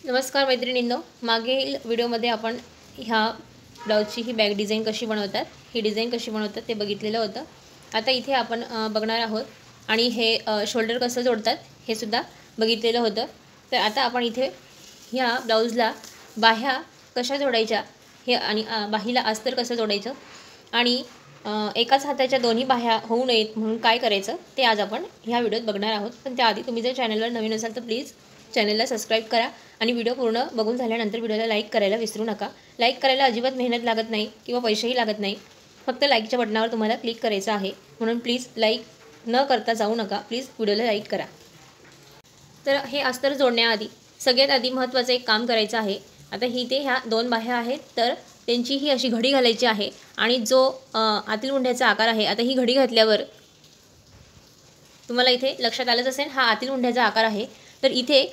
नमस्कार मैत्रिणींनो, मागील व्हिडिओमध्ये आपण ह्या ब्लाऊजची ही बॅक डिझाईन कशी बनवतात, ही डिझाईन कशी बनवतात ते बघितलेलं होतं। आता इथे आपण बघणार आहोत आणि हे शोल्डर कसं जोडतात हे सुद्धा बघितलेलं होतं। तर आता आपण इथे ह्या ब्लाऊजला बाह्या कशा जोडायच्या हे आणि बाहीला अस्तर कसं जोडायचं आणि एकाच हाताच्या दोन्ही बाह्या होऊ नयेत म्हणून काय करायचं ते आज आपण ह्या व्हिडिओत बघणार आहोत। पण त्याआधी तुम्ही जर चॅनलवर नवीन असाल तर प्लीज चॅनलला सबस्क्राईब करा आणि व्हिडिओ पूर्ण बघून झाल्यानंतर व्हिडिओला लाईक करायला विसरू नका। लाईक करायला अजिबात मेहनत लागत नाही किंवा पैसेही लागत नाही, फक्त लाईकच्या बटनावर तुम्हाला क्लिक करायचं आहे, म्हणून प्लीज लाईक न करता जाऊ नका, प्लीज व्हिडिओला लाईक करा। तर हे अस्तर जोडण्याआधी सगळ्यात आधी महत्त्वाचं एक काम करायचं आहे। आता इथे ह्या दोन बाह्या आहेत, तर त्यांची ही अशी घडी घालायची आहे आणि जो आतील मुंढ्याचा आकार आहे, आता ही घडी घातल्यावर तुम्हाला इथे लक्षात आलंच असेल, हा आतील मुंढ्याचा आकार आहे। तर इथे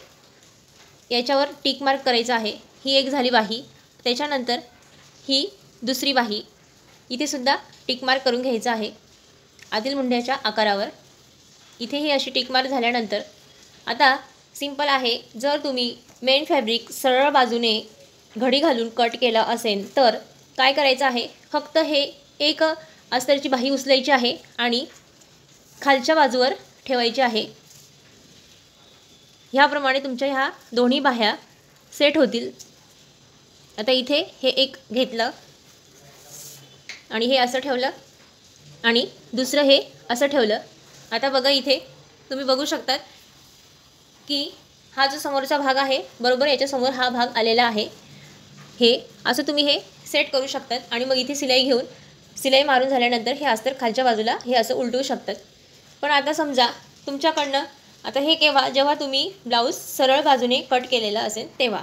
याच्यावर टिक मार्क करायचा आहे। ही एक झाली बाही, त्याच्यानंतर ही दुसरी बाही, इथे सुद्धा टिक मार्क करून घ्यायचा आहे आतील मुंढ्याच्या आकारावर। इथे ही अशी टिक मार्क झाल्यानंतर आता सिंपल आहे, जर तुम्ही मेन फॅब्रिक सरळ बाजूने घडी घालून कट केला असेल तर काय करायचं आहे, फक्त हे एक अस्तरची बाही उचलायची आहे आणि खालच्या बाजूवर ठेवायची आहे। ह्याप्रमाणे तुमच्या ह्या दोन्ही बाह्या सेट होतील। आता इथे हे एक घेतलं आणि हे असं ठेवलं आणि दुसरं हे असं ठेवलं। आता बघा इथे तुम्ही बघू शकतात की हा जो समोरचा भाग आहे बरोबर याच्यासमोर हा भाग आलेला आहे। हे असं तुम्ही हे सेट करू शकतात आणि मग इथे सिलाई घेऊन सिलाई मारून झाल्यानंतर हे अस्तर खालच्या बाजूला हे असं उलटवू शकतात। पण आता समजा तुमच्याकडनं आता हे केव्हा, जेव्हा तुम्ही ब्लाऊज सरळ बाजूने कट केलेला असेल तेव्हा,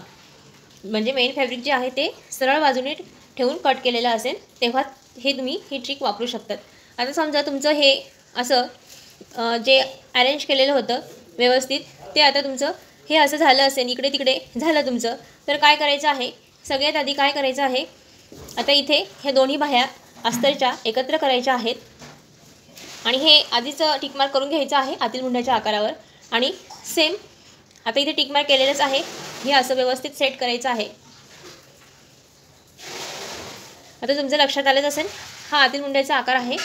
म्हणजे मेन फॅब्रिक जे आहे ते सरळ बाजूने ठेवून कट केलेलं असेल तेव्हा हे तुम्ही ही ट्रिक वापरू शकतात। आता समजा तुमचं हे असं जे अरेंज केलेलं होतं व्यवस्थित, ते आता तुमचं हे असं झालं असेल, इकडे तिकडे झालं तुमचं, तर काय करायचं आहे, सगळ्यात आधी काय करायचं आहे, आता इथे हे दोन्ही बाह्या अस्तरच्या एकत्र करायच्या आहेत आणि हे आधीच टिक मार्क करून घ्यायचं आहे आतील मुंढ्याच्या आकारावर आणि सेम आता इथे टिक मार्क केलेलंच आहे, हे असं व्यवस्थित सेट करायचं आहे। आता तुमच्या लक्षात आलंच असेल, हा आतील मुंढ्याचा आकार आहे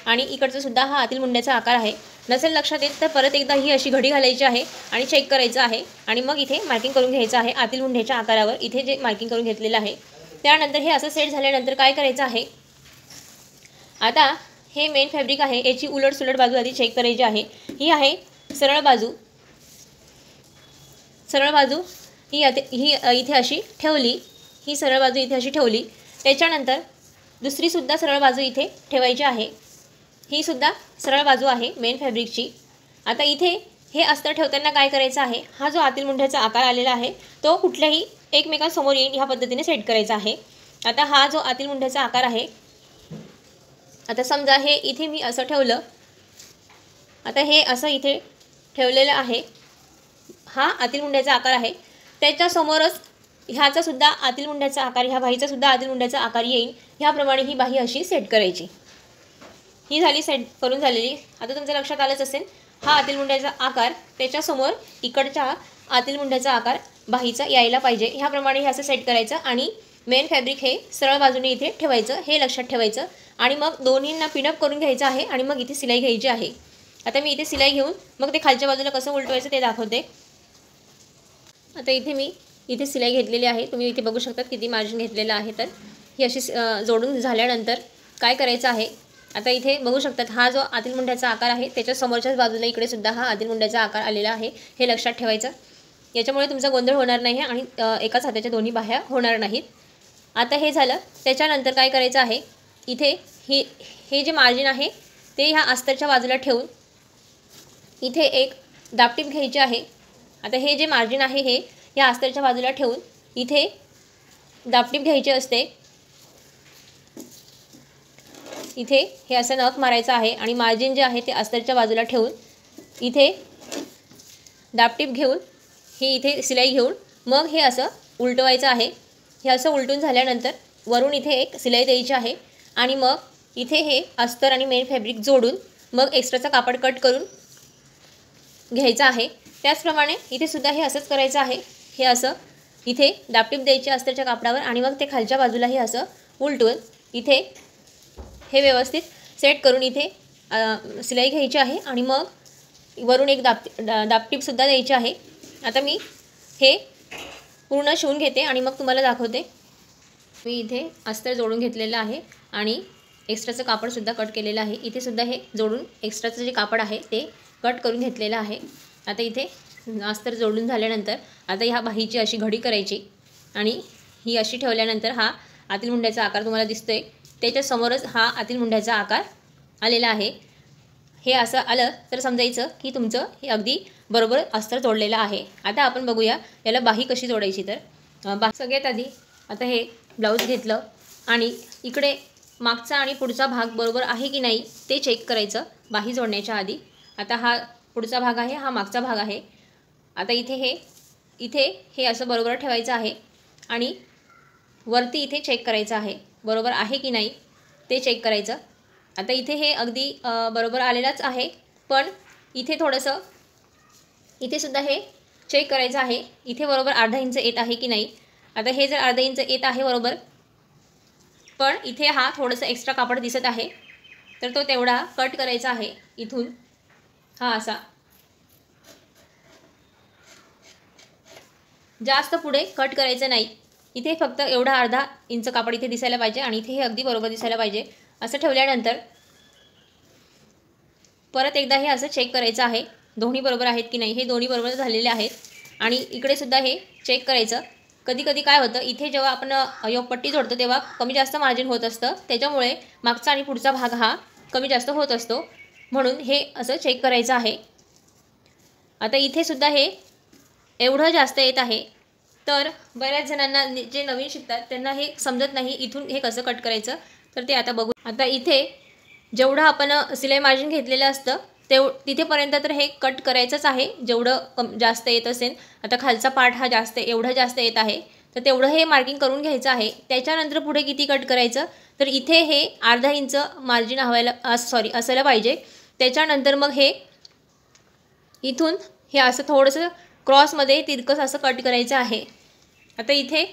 आणि इकडचा सुद्धा हा आतील मुंढ्याचा आकार आहे। नसेल लक्षात येत तर परत एकदा ही अशी घडी घालायची आहे आणि चेक करायचं आहे आणि मग इथे मार्किंग करून घ्यायचं आहे आतील मुंढ्याच्या आकारावर, इथे जे मार्किंग करून घेतलेलं आहे। त्यानंतर हे असं सेट झाल्यानंतर काय करायचं आहे, आता हे मेन फॅब्रिक आहे, याची उलट सुलट बाजू आधी चेक करायची आहे। ही आहे सरळ बाजू, सरळ बाजू ही इथे अशी ठेवली, ही सरळ बाजू इथे अशी ठेवली, त्याच्यानंतर दुसरी सुद्धा सरळ बाजू इथे ठेवायची आहे। ही सुद्धा सरळ बाजू आहे मेन फॅब्रिकची। आता इथे हे अस्तर ठेवताना काय करायचं आहे, हा जो आतील मुंढ्याचा आकार आलेला आहे तो कुठल्याही एकमेकांसमोर येईल ह्या पद्धतीने सेट करायचा आहे। आता हा जो आतील मुंढ्याचा आकार आहे, आता समजा हे इथे मी असं ठेवलं, आता हे असं इथे ठेवलेलं आहे, हा आतील मुंढ्याचा आकार आहे, त्याच्यासमोरच ह्याचा सुद्धा आतील मुंढ्याचा आकार, ह्या बाहीचा सुद्धा आतील मुंढ्याचा आकार येईल, ह्याप्रमाणे ही बाही अशी सेट करायची। ही झाली सेट करून झालेली। आता तुमच्या लक्षात आलंच असेल, हा आतील मुंढ्याचा आकार त्याच्यासमोर इकडच्या आतील मुंढ्याचा आकार बाहीचा यायला पाहिजे, ह्याप्रमाणे हे असं सेट करायचं आणि मेन फॅब्रिक हे सरळ बाजूने इथे ठेवायचं, हे लक्षात ठेवायचं आणि मग दोन्हींना पिनअप करून घ्यायचं आहे आणि मग इथे सिलाई घ्यायची आहे। आता मी इथे सिलाई घेऊन मग ते खालच्या बाजूला कसं उलटवायचं ते दाखवते। आता इथे मी इथे सिलाई घेतलेली आहे, तुम्ही इथे बघू शकता किती मार्जिन घेतलेलं आहे। तर ही अशी जोडून झाल्यानंतर काय करायचं आहे, आता इथे बघू शकतात हा जो आतील मुंढ्याचा आकार आहे त्याच्या समोरच्याच बाजूला इकडे सुद्धा हा आतील मुंढ्याचा आकार आलेला आहे, हे लक्षात ठेवायचं। याच्यामुळे तुमचा गोंधळ होणार नाही आणि एकाच हाताच्या दोन्ही बाह्या होणार नाहीत। आता हे झालं, त्याच्यानंतर काय करायचं आहे, इथे हे जे मार्जिन आहे ते ह्या अस्तरच्या बाजूला ठेवून इथे एक दापटीप घ्यायची आहे। आता हे जे मार्जिन आहे हे या अस्तरच्या बाजूला ठेवून इथे दापटीप घ्यायची असते, इथे हे असं नख मारायचं आहे आणि मार्जिन जे आहे ते अस्तरच्या बाजूला ठेवून इथे दापटीप घेऊन ही इथे सिलाई घेऊन मग हे असं उलटवायचं आहे। हे असं उलटून झाल्यानंतर वरून इथे एक सिलाई द्यायची आहे आणि मग इथे हे अस्तर आणि मेन फॅब्रिक जोडून मग एक्स्ट्राचा कापड कट करून घ्यायचा आहे। त्याचप्रमाणे इथे सुद्धा हे असंच करायचं आहे, हे असं इथे दापटीप द्यायची अस्तरच्या कापडावर आणि मग ते खालच्या बाजूलाही असं उलटून इथे हे व्यवस्थित सेट करून इथे शिलाई घ्यायची आहे आणि मग वरून एक दापटीपसुद्धा द्यायची आहे। आता मी हे पूर्ण शिवून घेते आणि मग तुम्हाला दाखवते। मी इथे अस्तर जोडून घेतलेलं आहे आणि एक्स्ट्राचं कापडसुद्धा कट केलेलं आहे। इथे सुद्धा हे जोडून एक्स्ट्राचं जे कापड आहे ते कट करून घेतलेलं आहे। आता इथे अस्तर जोडून झाल्यानंतर आता ह्या बाहीची अशी घडी करायची आणि ही अशी ठेवल्यानंतर हा आतील मुंड्याचा आकार तुम्हाला दिसतोय, त्याच्या समोरच हा आतील मुंड्याचा आकार आलेला आहे। हे असं आलं तर समजायचं की तुमचं हे अगदी बरोबर अस्तर जोडलेलं आहे। आता आपण बघूया याला बाही कशी जोडायची। तर सगळ्यात आधी आता हे ब्लाऊज घेतलं आणि इकडे मागचा आणि पुढचा भाग बरोबर आहे की नाही ते चेक करायचं बाही जोडण्याच्या आधी। आता हा पुढचा भाग आहे, हा मागचा भाग आहे। आता इथे हे असं बरोबर ठेवायचं आहे आणि वरती इथे चेक करायचं आहे बरोबर आहे की नाही ते चेक करायचं। आता इथे हे अगदी बरोबर आलेलाच आहे, पण इथे थोडंसं इथे सुद्धा हे चेक करायचं आहे इथे बरोबर अर्धा इंच येत आहे की नाही। आता हे जर अर्धा इंच येत आहे बरोबर, पण इथे हा थोडंसं एक्स्ट्रा कापड दिसत आहे तर तो तेवढा कट करायचा आहे। इथून हा असा जास्त पुढे कट करायचं नाही, इथे फक्त एवढा अर्धा इंच कापड इथे दिसायला पाहिजे आणि इथे हे अगदी बरोबर दिसायला पाहिजे। असं ठेवल्यानंतर परत एकदा हे असं चेक करायचं आहे दोन्ही बरोबर आहेत की नाही। हे दोन्ही बरोबर झालेले आहेत आणि इकडे सुद्धा हे चेक करायचं। कधी कधी काय होतं, इथे जेव्हा आपण योगपट्टी जोडतो तेव्हा कमी जास्त मार्जिन होत असतं, त्याच्यामुळे मागचा आणि पुढचा भाग हा कमी जास्त होत असतो, म्हणून हे असं चेक करायचं आहे। आता इथे सुद्धा हे एवढं जास्त येत आहे, तर बऱ्याच जणांना जे नवीन शिकतात त्यांना हे समजत नाही इथून हे कसं कट करायचं, तर ते आता बघू। आता इथे जेवढं आपण शिलाई मार्जिन घेतलेलं असतं तिथेपर्यंत तर हे कट करायचंच आहे जेवढं जास्त येत असेल। आता खालचा पार्ट हा एवढं जास्त येत आहे तर तेवढं हे मार्किंग करून घ्यायचं आहे। त्याच्यानंतर पुढे किती कट करायचं, तर इथे हे अर्धा इंच मार्जिन असायला पाहिजे। त्याच्यानंतर मग हे इथून हे असं थोडंसं क्रॉसमध्ये तिरकस असं कट करायचं आहे। आता इथे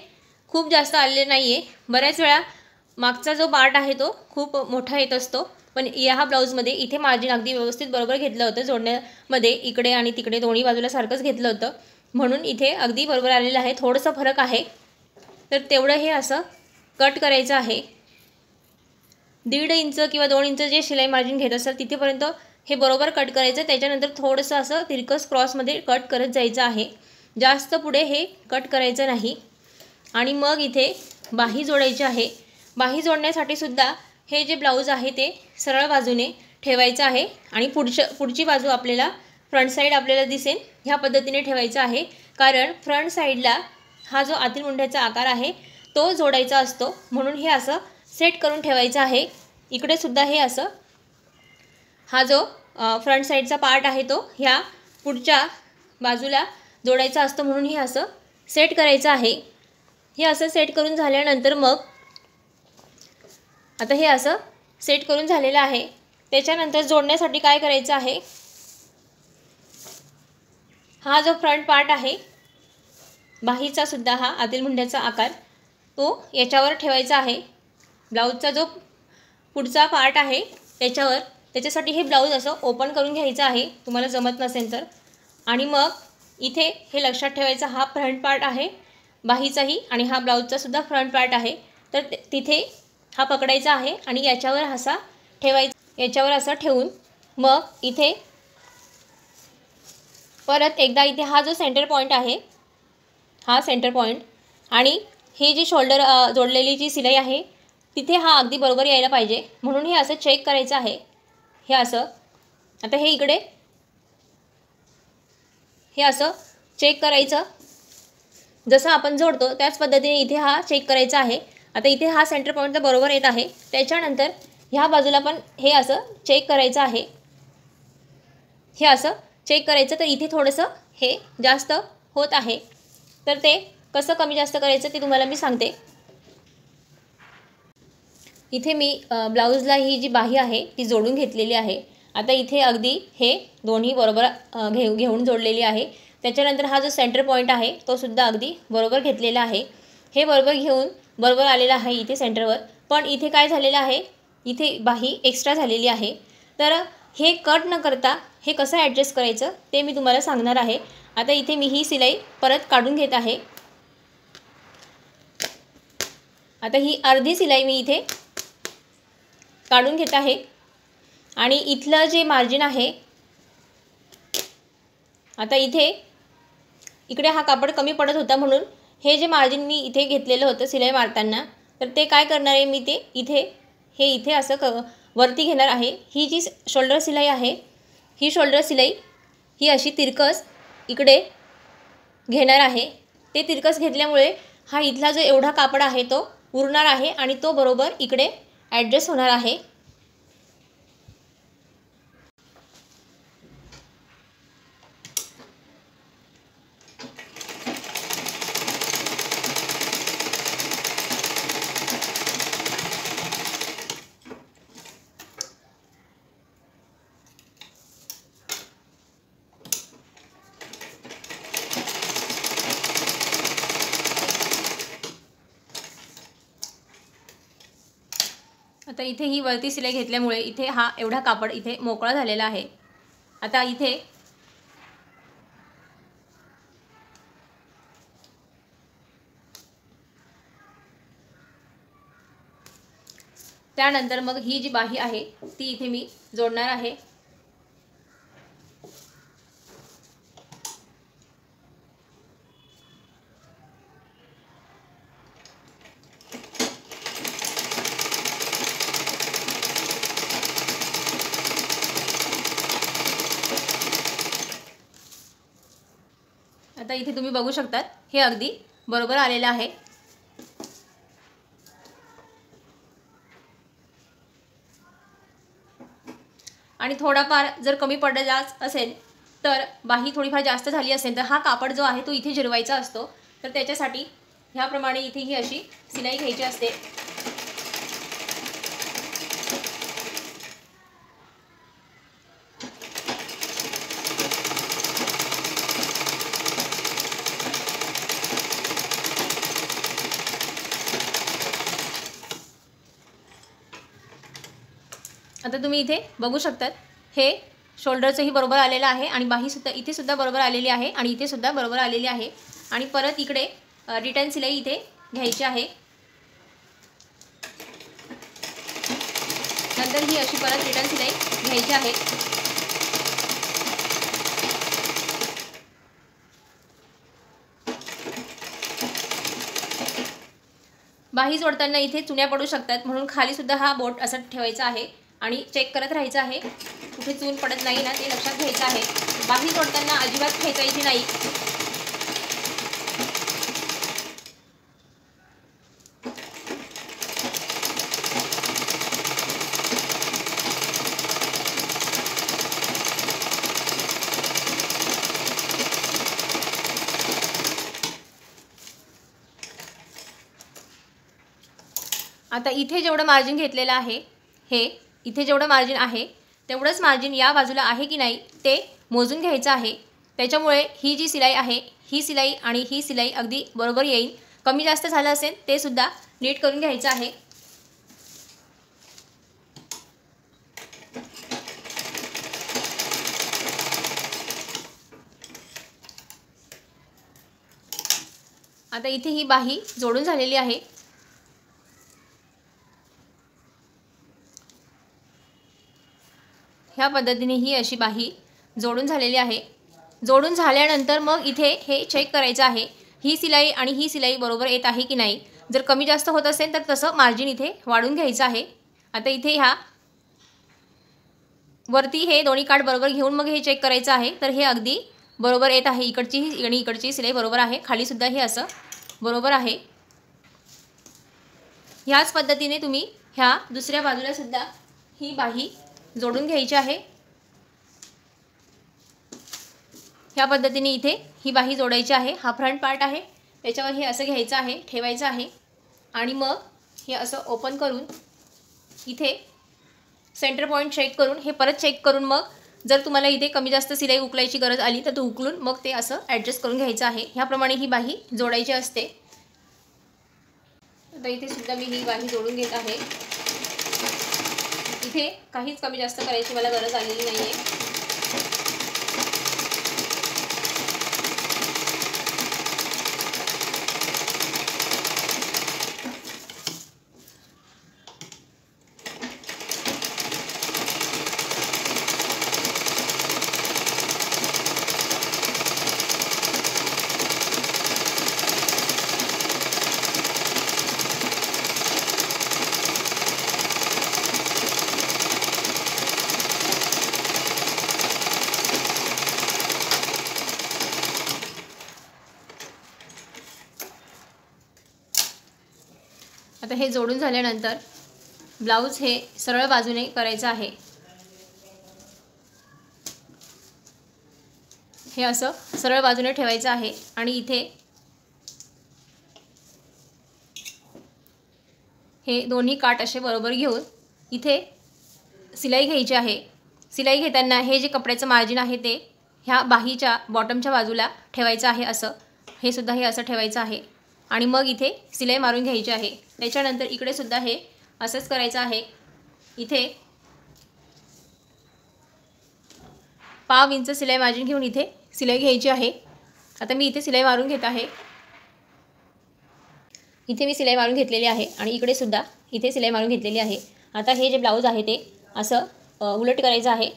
खूप जास्त आलेलं नाही आहे, बऱ्याच वेळा मागचा जो पार्ट आहे तो खूप मोठा येत असतो, पण या ब्लाऊजमध्ये इथे मार्जिन अगदी व्यवस्थित बरोबर घेतलं होतं जोडण्यामध्ये, इकडे आणि तिकडे दोन्ही बाजूला सारखंच घेतलं होतं, म्हणून इथे अगदी बरोबर आलेलं आहे। थोडंसं फरक आहे तर तेवढं हे असं कट करायचं आहे। 1.5 इंच किंवा 2 इंच जे शिलाई मार्जिन घेत असेल तिथेपर्यंत हे बरोबर कट करायचं। त्याच्यानंतर थोडंसं असं तिरकस क्रॉसमध्ये कट करत जायचं आहे, जास्त पुढे हे कट करायचं नाही। आणि मग इथे बाही जोडायची आहे। बाही जोडण्यासाठी सुद्धा हे जे ब्लाऊज आहे ते सरळ बाजूने ठेवायचं आहे आणि पुढची बाजू आपल्याला फ्रंट साईड आपल्याला दिसेल ह्या पद्धतीने ठेवायचं आहे, कारण फ्रंट साईडला हा जो आतील मुंड्याचा आकार आहे तो जोडायचा असतो, म्हणून हे असं सेट करून ठेवायचं आहे। इकडे सुद्धा हे असं हा जो फ्रंट साईडचा पार्ट आहे तो ह्या पुढच्या बाजूला जोडायचा असतो, म्हणून हे असं सेट करायचं आहे। हे असं सेट करून झाल्यानंतर मग आता हे असं सेट करून झालेलं आहे। त्याच्यानंतर जोडण्यासाठी काय करायचं आहे, हा जो फ्रंट पार्ट आहे बाहीचा सुद्धा हा आतील मुंड्याचा आकार तो याच्यावर ठेवायचा आहे। ब्लाऊजचा जो पुढचा पार्ट आहे त्याच्यासाठी हे ब्लाऊज असं ओपन करून घ्यायचं आहे तुम्हाला जमत नसेल तर। आणि मग इथे हे लक्षात ठेवायचं हा फ्रंट पार्ट आहे बाहीचाही आणि हा ब्लाऊजचा सुद्धा फ्रंट पार्ट आहे, तर तिथे हा पकडायचा आहे आणि याच्यावर असा ठेवायचा। याच्यावर असं ठेवून मग इथे परत एकदा इथे हा जो सेंटर पॉईंट आहे हा सेंटर पॉईंट आणि हे जी शोल्डर जोडलेली जी शिलाई आहे तिथे हा अगदी बरोबर यायला पाहिजे, म्हणून हे असं चेक करायचं आहे। हे असं आता हे इकडे हे असं चेक करायचं, जसं आपण जोडतो त्याच पद्धतीने इथे हा चेक करायचा आहे। आता इथे हा सेंटर पॉईंट तर बरोबर येत आहे, त्याच्यानंतर ह्या बाजूला पण हे असं चेक करायचं आहे। हे असं चेक करायचं, तर इथे थोडंसं हे जास्त होत आहे, तर ते कसं कमी जास्त करायचं ते तुम्हाला मी सांगते। इथे मी ब्लाऊजला ही जी बाही आहे ती जोडून घेतलेली आहे। आता इथे अगदी हे दोन्ही बरोबर घेऊन जोडलेली आहे। त्याच्यानंतर हा जो सेंटर पॉईंट आहे तो सुद्धा अगदी बरोबर घेतलेला आहे. हे बरोबर घेऊन बरोबर आलेलं आहे इथे सेंटरवर. पण इथे काय झालेलं आहे, इथे बाही एक्स्ट्रा झालेली आहे. तर हे कट न करता हे कसं ॲडजस्ट करायचं ते मी तुम्हाला सांगणार आहे. आता इथे मी ही शिलाई परत काढून घेत आहे. आता ही अर्धी शिलाई मी इथे काढून घेत आहे आणि इथलं जे मार्जिन आहे, आता इकडे हा कापड कमी पडत होता म्हणून हे जे मार्जिन मी इथे घेतलेलं होतं शिलाई मारताना, तर ते काय करणार आहे मी ते इथे असं वरती घेणार आहे. ही जी शोल्डर शिलाई आहे, ही शोल्डर शिलाई ही अशी तिरकस इकडे घेणार आहे. ते तिरकस घेतल्यामुळे हा इथला जो एवढा कापड आहे तो उरणार आहे आणि तो बरोबर इकडे ॲडजस्ट होणार आहे. आता इथे ही वरती शिलाई घेतल्यामुळे इथे हा एवढा कापड इथे मोकळा झालेला आहे. आता इथे त्यानंतर मग ही जी बाही आहे ती इथे मी जोडणार आहे. आता इथे तुम्ही बघू शकतात हे अगदी बरोबर आलेलं आहे. आणि थोडाफार जर कमी पडत असेल तर बाही थोडीफार जास्त झाली असेल तर हा कापड जो आहे तो इथे जिरवायचा असतो. तर त्याच्यासाठी ह्याप्रमाणे इथे ही अशी शिलाई घ्यायची असते. आता तुम्ही इथे बघू शकतात हे शोल्डरचंही बरोबर आलेलं आहे आणि बाहीसुद्धा इथे सुद्धा बरोबर आलेली आहे आणि इथे सुद्धा बरोबर आलेली आहे. आणि परत इकडे रिटर्न शिलाई इथे घ्यायची आहे. नंतर ही अशी परत रिटर्न शिलाई घ्यायची आहे. बाही जोडताना इथे चुन्या पडू शकतात म्हणून खाली सुद्धा हा बोट असं ठेवायचा आहे आणि चेक करत राहायचं आहे. कुठे चून पडत नाही ना ते लक्षात घ्यायचं आहे. बाही जोडताना अजिबात खेचायची नाही. आता इथे जेवढं मार्जिन घेतलेलं आहे, इथे जेवढं मार्जिन आहे तेवढंच मार्जिन या बाजूला आहे की नाही ते मोजून घ्यायचं आहे. त्याच्यामुळे ही जी शिलाई आहे, ही शिलाई आणि ही शिलाई अगदी बरोबर येईल. कमी जास्त झालं असेल ते सुद्धा नीट करून घ्यायचं आहे. आता इथे ही बाही जोडून झालेली आहे. ह्या पद्धतीने ही अशी बाही जोडून झालेली आहे. जोडून झाल्यानंतर मग इथे हे चेक करायचं आहे ही शिलाई आणि ही शिलाई बरोबर येत आहे की नाही. जर कमी जास्त होत असेल तर तसं मार्जिन इथे वाढून घ्यायचं आहे. आता इथे ह्या वरती हे दोन्ही काठ बरोबर घेऊन मग हे चेक करायचं आहे. तर हे अगदी बरोबर येत आहे. इकडची आणि इकडची शिलाई बरोबर आहे. खाली सुद्धा हे असं बरोबर आहे. ह्याच पद्धतीने तुम्ही ह्या दुसऱ्या बाजूला सुद्धा ही बाही जोडून घ्यायची आहे. ह्या पद्धतीने इथे ही बाही जोडायची आहे. हा फ्रंट पार्ट आहे त्याच्यावर हे असं घ्यायचं आहे, ठेवायचं आहे आणि मग हे असं ओपन करून इथे सेंटर पॉईंट चेक करून हे परत चेक करून मग जर तुम्हाला इथे कमी जास्त सिलाई उकलायची गरज आली तर तो उकलून मग ते असं ॲडजस्ट करून घ्यायचं आहे। ह्याप्रमाणे ही बाही जोडायची असते। आता इथे सुद्धा मी ही बाही जोडून घेत आहे। इथे काहीच कमी जास्त करायची मला गरज आलेली नाही आहे। आता हे जोडून झाल्यानंतर ब्लाऊज हे सरळ बाजूने करायचं आहे। हे असं सरळ बाजूने ठेवायचं आहे आणि इथे हे दोन्ही काठ असे बरोबर घेऊन इथे सिलाई घ्यायची आहे। सिलाई घेताना हे जे कपड्याचं मार्जिन आहे ते ह्या बाहीच्या बॉटमच्या बाजूला ठेवायचं आहे। असं हे सुद्धा हे असं ठेवायचं आहे आणि मग इथे सिलाई मारून घ्यायची आहे। त्याच्यानंतर इकडे सुद्धा हे असंच करायचं आहे। इथे 1/2 इंच सिलाई मार्जिन घेऊन इथे सिलाई घ्यायची आहे। आता मी इथे सिलाई मारून घेत आहे। इथे मी सिलाई मारून घेतलेली आहे आणि इकडे सुद्धा इथे सिलाई मारून घेतलेली आहे। आता हे जे ब्लाऊज आहे ते असं उलट करायचं आहे,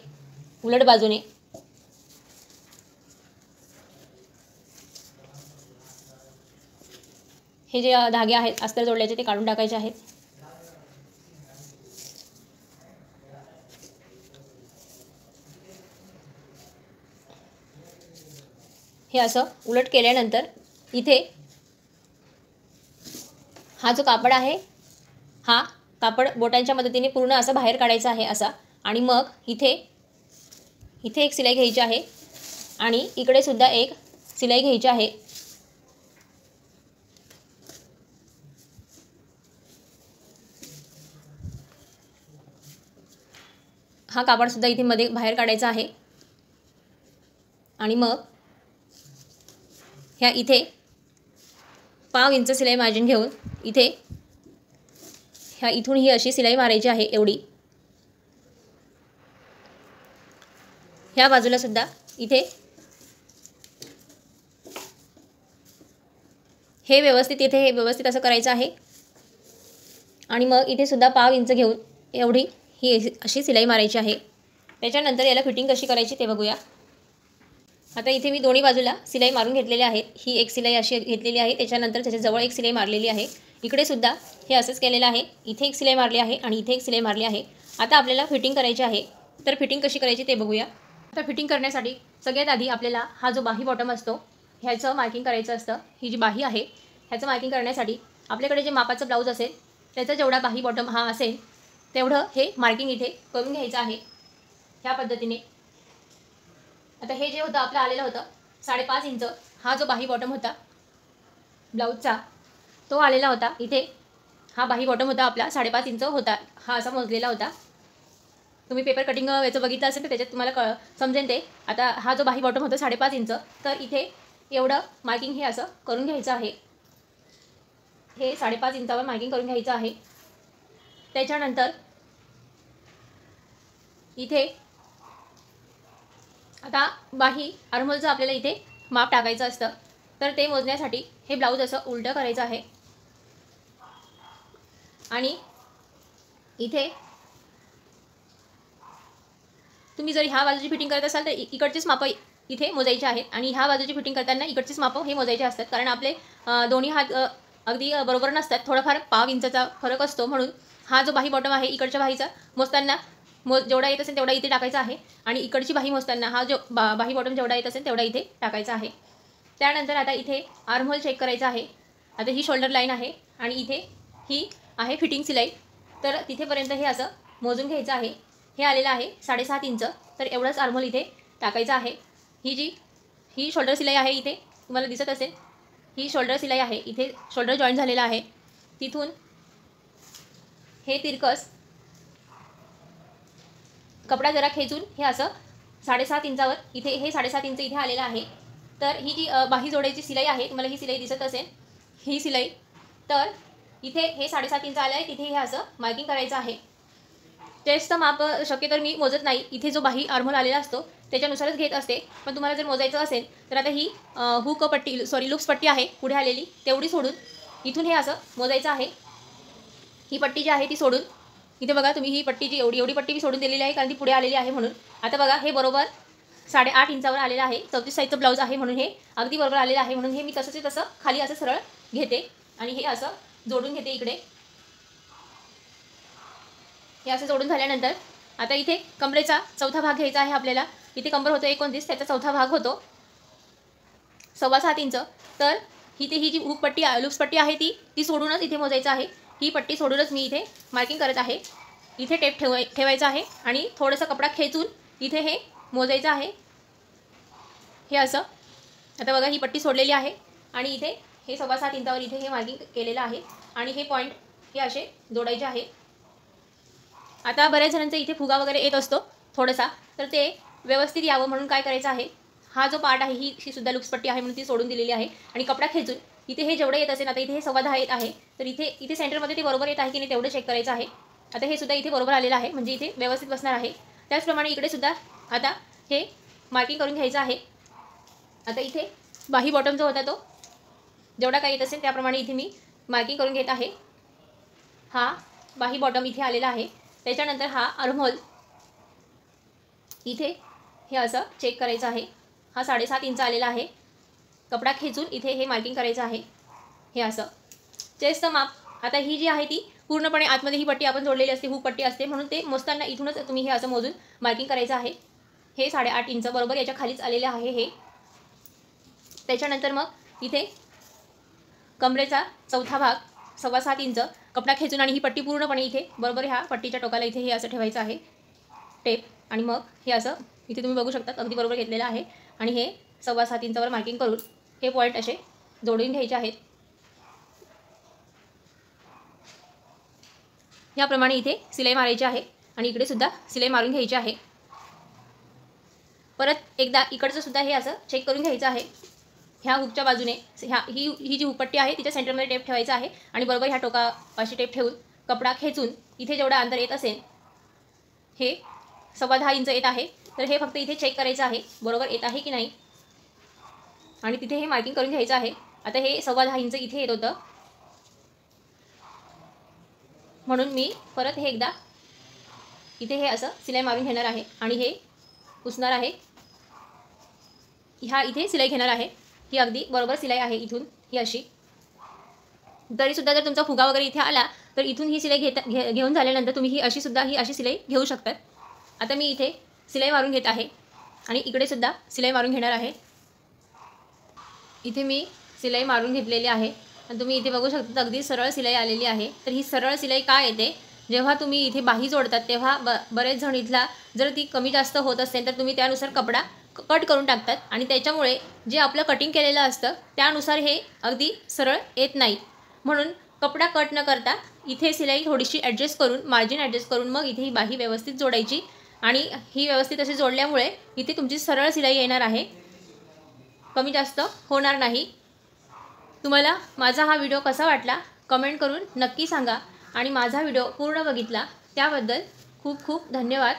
उलट बाजूने। हे जे धागे आहेत अस्तर जोडल्याचे ते काढून टाकायचे आहेत। हे असं उलट केल्यानंतर इथे हा जो कापड आहे हा कापड बोटांच्या मदतीने पूर्ण असं बाहेर काढायचा आहे असा आणि मग इथे एक सिलाई घ्यायची आहे आणि इकडे सुद्धा एक सिलाई घ्यायची आहे। हा कापड सुद्धा इथे मध्ये बाहेर काढायचा आहे आणि मग ह्या इथे 1/2 इंच सिलाई मार्जिन घेऊन इथे ह्या इथून ही अशी सिलाई मारायची आहे एवढी। ह्या बाजूला सुद्धा इथे हे व्यवस्थित असं करायचं आहे आणि मग इथे सुद्धा 1/2 इंच घेऊन एवढी ही अशी सिलाई मारायची आहे। त्याच्यानंतर याला फिटिंग कशी करायची ते बघूया। आता इथे मी दोन्ही बाजूला सिलाई मारून घेतलेली आहे। ही एक सिलाई अशी घेतलेली आहे, त्याच्यानंतर त्याच्याजवळ एक सिलाई मारलेली आहे। इकडे सुद्धा हे असंच केलेलं आहे। इथे एक सिलाई मारली आहे आणि इथे एक सिलाई मारली आहे। आता आपल्याला फिटिंग करायची आहे, तर फिटिंग कशी करायची ते बघूया। आता फिटिंग करण्यासाठी सगळ्यात आधी आपल्याला हा जो बाही बॉटम असतो ह्याचं मार्किंग करायचं असतं। ही जी बाही आहे ह्याचं मार्किंग करण्यासाठी आपल्याकडे जे मापाचं ब्लाऊज असेल त्याचा जेवढा बाही बॉटम हा असेल तेवढं हे मार्किंग इथे करून घ्यायचं आहे ह्या पद्धतीने। आता हे जे होतं आपलं आलेलं होतं 5.5 इंच, हा जो बाही बॉटम होता ब्लाऊजचा तो आलेला होता। इथे हा बाही बॉटम होता आपला 5.5 इंच होता, हा असा मोजलेला होता। तुम्ही पेपर कटिंग याचं बघितलं असेल तर त्याच्यात तुम्हाला समजेल ते। आता हा जो बाही बॉटम होता 5.5 इंच, तर इथे एवढं मार्किंग हे असं करून घ्यायचं आहे। हे 5.5 इंचावर मार्किंग करून घ्यायचं आहे। त्याच्यानंतर इथे आता बाही आर्महोलचं आपल्याला इथे माप टाकायचं असतं, तर ते मोजण्यासाठी हे ब्लाऊज असं उलटं करायचं आहे आणि इथे तुम्ही जर ह्या बाजूची फिटिंग करत असाल तर इकडचीच मापं इथे मोजायची आहेत आणि ह्या बाजूची फिटिंग करताना इकडचीच मापं हे मोजायचे असतात, कारण आपले दोन्ही हात अगदी बरोबर नसतात। थोडाफार 1/2 इंचाचा फरक असतो, म्हणून हा जो बाही बॉटम आहे इकडच्या बाहीचा मोजताना जेवढा येत असेल तेवढा इथे टाकायचा आहे आणि इकडची बाही मोजताना हा जो बाही बॉटम जेवढा येत असेल तेवढा इथे टाकायचा आहे। त्यानंतर आता इथे आर्महोल चेक करायचा आहे। आता ही शोल्डर लाईन आहे आणि इथे ही आहे फिटिंग सिलाई, तर तिथेपर्यंत हे असं मोजून घ्यायचं आहे। हे आलेलं आहे 7.5 इंच, तर एवढंच आर्महोल इथे टाकायचं आहे। ही शोल्डर सिलाई आहे, इथे तुम्हाला दिसत असेल ही शोल्डर सिलाई आहे। इथे शोल्डर जॉईंट झालेला आहे, तिथून हे तिरकस कपडा जरा खेचून हे असं 7.5 इंचावर इथे हे 7.5 इंच इथे आलेलं आहे. तर ही जी बाही जोडायची शिलाई आहे, तुम्हाला ही शिलाई दिसत असेल, ही शिलाई. तर इथे हे 7.5 इंच आलं आहे, तिथे हे असं मार्किंग करायचं आहे. चेस्टचं माप शक्यतो मी मोजत नाही, इथे जो बाही आर्महोल आलेला असतो त्याच्यानुसारच घेत असते. पण तुम्हाला जर मोजायचं असेल तर आता ही हुक पट्टी लूप्स पट्टी आहे पुढे आलेली, तेवढी सोडून इथून हे असं मोजायचं आहे. ही पट्टी जी आहे ती सोडून इथे बघा तुम्ही, ही पट्टी जी एवढी पट्टी मी सोडून दिलेली आहे कारण ती पुढे आलेली आहे म्हणून. आता बघा हे बरोबर 8.5 इंचावर आलेलं आहे. 34 साईजचं ब्लाऊज आहे म्हणून हे अगदी बरोबर आलेलं आहे. म्हणून हे मी तसंच तसं खाली असं सरळ घेते आणि हे असं जोडून घेते इकडे. हे असं जोडून झाल्यानंतर आता इथे कमरेचा चौथा भाग घ्यायचा आहे आपल्याला. इथे कंबर होतो 29, त्याचा चौथा भाग होतो 7.25 इंच. तर इथे ही जी हुक पट्टी लूप्स पट्टी आहे ती सोडूनच इथे मोजायचं आहे. ही पट्टी सोडूनच मी इथे मार्किंग करत आहे. इथे टेप ठेवायचा आहे आणि थोडंसं कपडा खेचून इथे हे मोजायचं आहे. हे असं आता बघा ही पट्टी सोडलेली आहे आणि इथे हे 7.25 इंचावर इथे हे मार्किंग केलेलं आहे आणि हे पॉईंट हे असे जोडायचे आहे. आता बऱ्याच जणांचा इथे फुगा वगैरे येत असतो थोडासा, तर ते व्यवस्थित यावं म्हणून काय करायचं आहे, हा जो पार्ट आहे ही सुद्धा लूप्स पट्टी आहे म्हणून ती सोडून दिलेली आहे आणि कपडा खेचून इथे हे जेवढं येत असेल, आता इथे हे 10.25 येत आहे, तर इथे सेंटरमध्ये ते बरोबर येत आहे की नाही तेवढं चेक करायचं आहे. आता हे सुद्धा इथे बरोबर आलेलं आहे म्हणजे इथे व्यवस्थित बसणार आहे. त्याचप्रमाणे इकडे सुद्धा आता हे मार्किंग करून घ्यायचं आहे. आता इथे बाही बॉटम जो होता तो जेवढा काही येत असेल त्याप्रमाणे इथे मी मार्किंग करून घेत आहे. हा बाही बॉटम इथे आलेला आहे. त्याच्यानंतर हा आर्महोल इथे हे असं चेक करायचं आहे. हा 7.5 इंच आलेला आहे. कपडा खेचून इथे हे मार्किंग करायचं आहे. हे असं चेस्टचं माप आता ही जी आहे ती पूर्णपणे आतमध्ये ही पट्टी आपण जोडलेली असते, हुक पट्टी असते म्हणून ते मोजताना इथूनच तुम्ही हे असं मोजून मार्किंग करायचं आहे. हे 8.5 इंच बरोबर याच्या खालीच आलेले आहे हे. त्याच्यानंतर मग इथे कमरेचा चौथा भाग 7.25 इंच कपडा खेचून आणि ही पट्टी पूर्णपणे इथे बरोबर ह्या पट्टीच्या टोकाला इथे हे असं ठेवायचं आहे टेप. आणि मग हे असं इथे तुम्ही बघू शकता अगदी बरोबर घेतलेलं आहे आणि हे 7.25 इंचावर मार्किंग करून हे पॉईंट असे जोडून घ्यायचे आहेत. याप्रमाणे इथे सिलाई मारायची आहे आणि इकडे सुद्धा सिलाई मारून घ्यायची आहे. परत एकदा इकडचं सुद्धा हे असं चेक करून घ्यायचं आहे. ह्या हुकच्या बाजूने ही जी हुकपट्टी आहे तिच्या सेंटरमध्ये टेप ठेवायचा आहे आणि बरोबर ह्या टोकापाशी टेप ठेवून कपडा खेचून इथे जेवढा अंतर येत असेल हे 10.25 इंच येत आहे, तर हे फक्त इथे चेक करायचं आहे बरोबर येत आहे की नाही आणि तिथे हे मार्किंग करून घ्यायचं आहे. आता हे 10.25 इंच इथे येत होतं म्हणून मी परत हे एकदा इथे हे असं सिलाई मारून घेणार आहे आणि हे पुसणार आहे. ह्या इथे सिलाई घेणार आहे. ही अगदी बरोबर सिलाई आहे इथून ही अशी. तरीसुद्धा जर तुमचा फुगा वगैरे इथे आला तर इथून ही सिलाई घेऊन झाल्यानंतर तुम्ही ही अशी सिलाई घेऊ शकतात. आता मी इथे सिलाई मारून घेत आहे आणि इकडे सुद्धा सिलाई मारून घेणार आहे. इथे मी सिलाई मारून घेतलेली आहे आणि तुम्ही इथे बघू शकता अगदी सरळ सिलाई आलेली आहे. तर ही सरळ सिलाई का येते, जेव्हा तुम्ही इथे बाही जोडतात तेव्हा बरेच जण इथला जर ती कमी जास्त होत असेल तर तुम्ही त्यानुसार कपडा कट करून टाकतात आणि त्याच्यामुळे जे आपलं कटिंग केलेलं असतं त्यानुसार हे अगदी सरळ येत नाही. म्हणून कपडा कट न करता इथे सिलाई थोडीशी ॲडजस्ट करून मार्जिन ॲडजस्ट करून मग इथे ही बाही व्यवस्थित जोडायची आणि ही व्यवस्थित अशी जोडल्यामुळे इथे तुमची सरळ सिलाई येणार आहे, कमी जास्त होणार नाही. तुम्हाला माझा हा व्हिडिओ कसा वाटला कमेंट करून नक्की सांगा आणि माझा व्हिडिओ पूर्ण बघितला त्याबद्दल खूप खूप धन्यवाद.